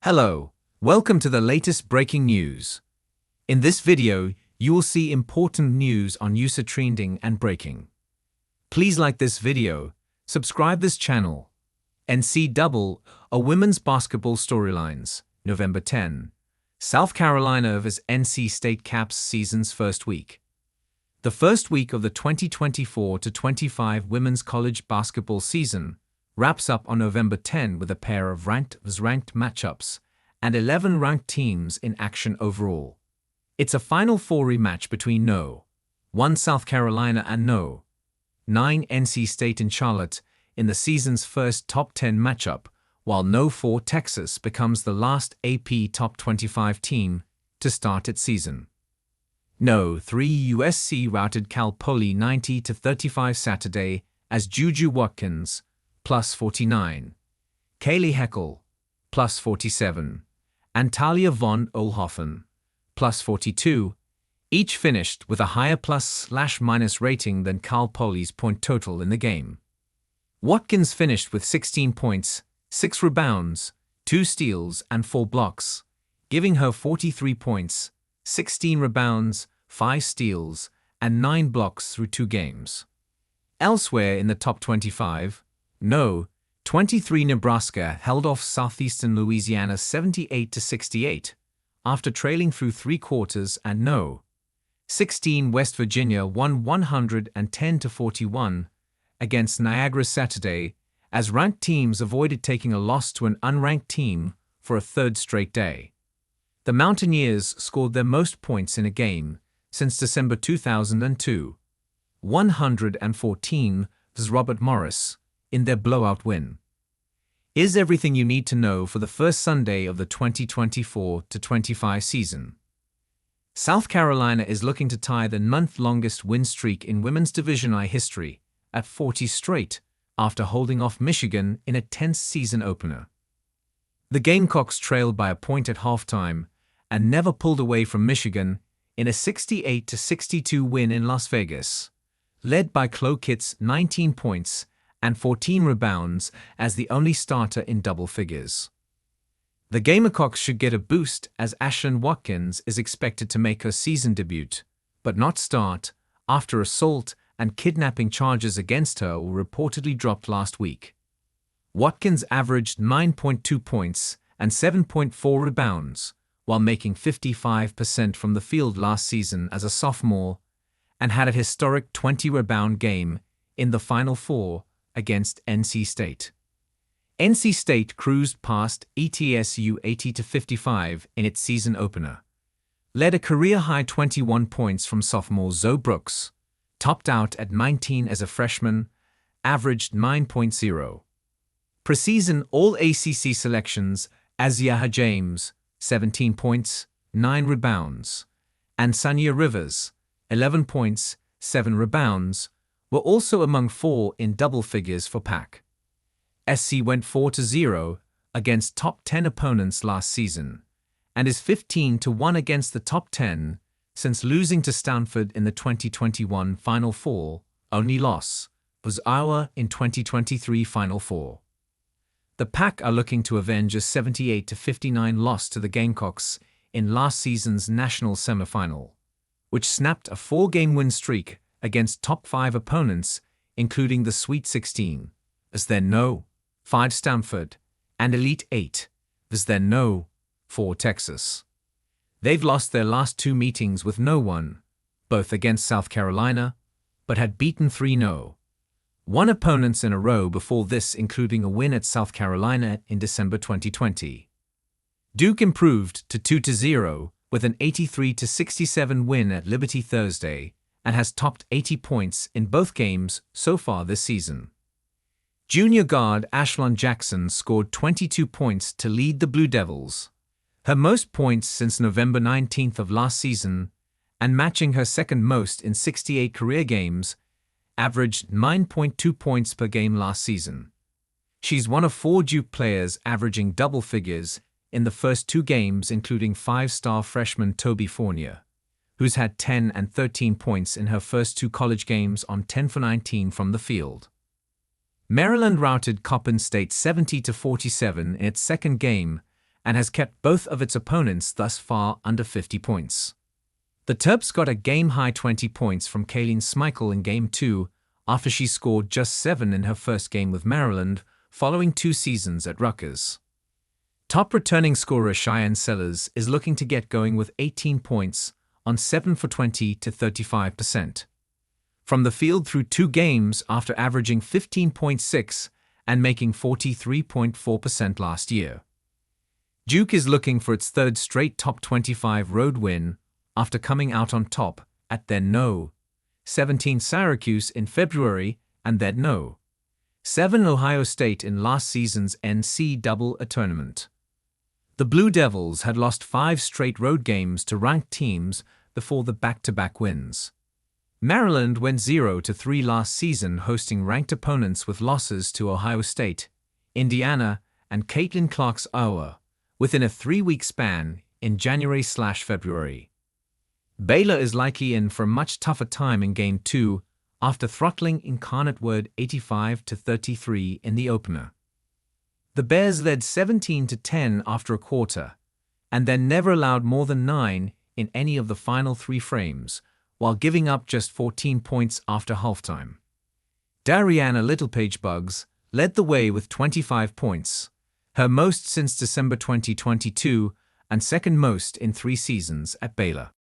Hello, welcome to the latest breaking news. In this video, you will see important news on USA trending and breaking. Please like this video, subscribe this channel. NCAA women's basketball storylines, November 10. South Carolina vs NC State caps season's first week. The first week of the 2024-25 women's college basketball season wraps up on November 10 with a pair of ranked vs ranked matchups and 11 ranked teams in action overall. It's a Final Four rematch between No. 1 South Carolina and No. 9 NC State in Charlotte in the season's first top 10 matchup, while No. 4 Texas becomes the last AP top 25 team to start its season. No. 3 USC routed Cal Poly 90-35 Saturday as Juju Watkins plus 49, Kaylee Heckel plus 47, and Talia von Oelhoffen plus 42, each finished with a higher plus/minus rating than Cal Poly's point total in the game. Watkins finished with 16 points, 6 rebounds, 2 steals, and 4 blocks, giving her 43 points, 16 rebounds, 5 steals, and 9 blocks through 2 games. Elsewhere in the top 25, No. 23 Nebraska held off Southeastern Louisiana 78-68 after trailing through 3 quarters, and No. 16 West Virginia won 110-41 against Niagara Saturday as ranked teams avoided taking a loss to an unranked team for a third straight day. The Mountaineers scored their most points in a game since December 2002, 114 vs Robert Morris, in their blowout win. Is everything you need to know for the first Sunday of the 2024-25 season. South Carolina is looking to tie the month-longest win streak in Women's Division I history at 40 straight after holding off Michigan in a tense season opener. The Gamecocks trailed by a point at halftime and never pulled away from Michigan in a 68-62 win in Las Vegas, led by Chloe Kitts 19 points and 14 rebounds as the only starter in double figures. The Gamecocks should get a boost as Ashlyn Watkins is expected to make her season debut, but not start, after assault and kidnapping charges against her were reportedly dropped last week. Watkins averaged 9.2 points and 7.4 rebounds, while making 55% from the field last season as a sophomore, and had a historic 20-rebound game in the Final Four against NC State. NC State cruised past ETSU 80-55 in its season opener, led a career-high 21 points from sophomore Zoe Brooks, topped out at 19 as a freshman, averaged 9.0. Preseason All-ACC selections Aziaha James, 17 points, 9 rebounds, and Sanya Rivers, 11 points, 7 rebounds, were also among 4 in double figures for PAC. SC went 4-0 against top 10 opponents last season and is 15-1 against the top 10 since losing to Stanford in the 2021 Final Four. Only loss was Iowa in 2023 Final Four. The PAC are looking to avenge a 78-59 loss to the Gamecocks in last season's national semifinal, which snapped a 4-game win streak against top 5 opponents, including the Sweet 16, as their No. 5 Stanford, and Elite 8, as their No. 4 Texas. They've lost their last 2 meetings with no one, both against South Carolina, but had beaten 3 No. 1 opponents in a row before this, including a win at South Carolina in December 2020. Duke improved to 2-0 with an 83-67 win at Liberty Thursday, and has topped 80 points in both games so far this season. Junior guard Ashlyn Jackson scored 22 points to lead the Blue Devils, her most points since November 19th of last season, and matching her second most in 68 career games, averaged 9.2 points per game last season. She's one of 4 Duke players averaging double figures in the first 2 games, including 5-star freshman Toby Fournier, who's had 10 and 13 points in her first 2 college games on 10 for 19 from the field. Maryland routed Coppin State 70-47 in its second game and has kept both of its opponents thus far under 50 points. The Terps got a game-high 20 points from Kaylene Schmeichel in Game 2 after she scored just 7 in her first game with Maryland, following 2 seasons at Rutgers. Top returning scorer Cheyenne Sellers is looking to get going with 18 points on 7 for 20 to 35%. From the field through 2 games after averaging 15.6 and making 43.4% last year. Duke is looking for its 3rd straight top 25 road win after coming out on top at their No. 17 Syracuse in February and then No. 7 Ohio State in last season's NCAA tournament. The Blue Devils had lost 5 straight road games to ranked teams before the back-to-back wins. Maryland went 0-3 last season, hosting ranked opponents with losses to Ohio State, Indiana, and Caitlin Clark's Iowa, within a 3-week span in January/February. Baylor is likely in for a much tougher time in Game 2 after throttling Incarnate Word 85-33 in the opener. The Bears led 17-10 after a quarter, and then never allowed more than 9 in any of the final 3 frames, while giving up just 14 points after halftime. Dariana Littlepage-Buggs led the way with 25 points, her most since December 2022 and second most in 3 seasons at Baylor.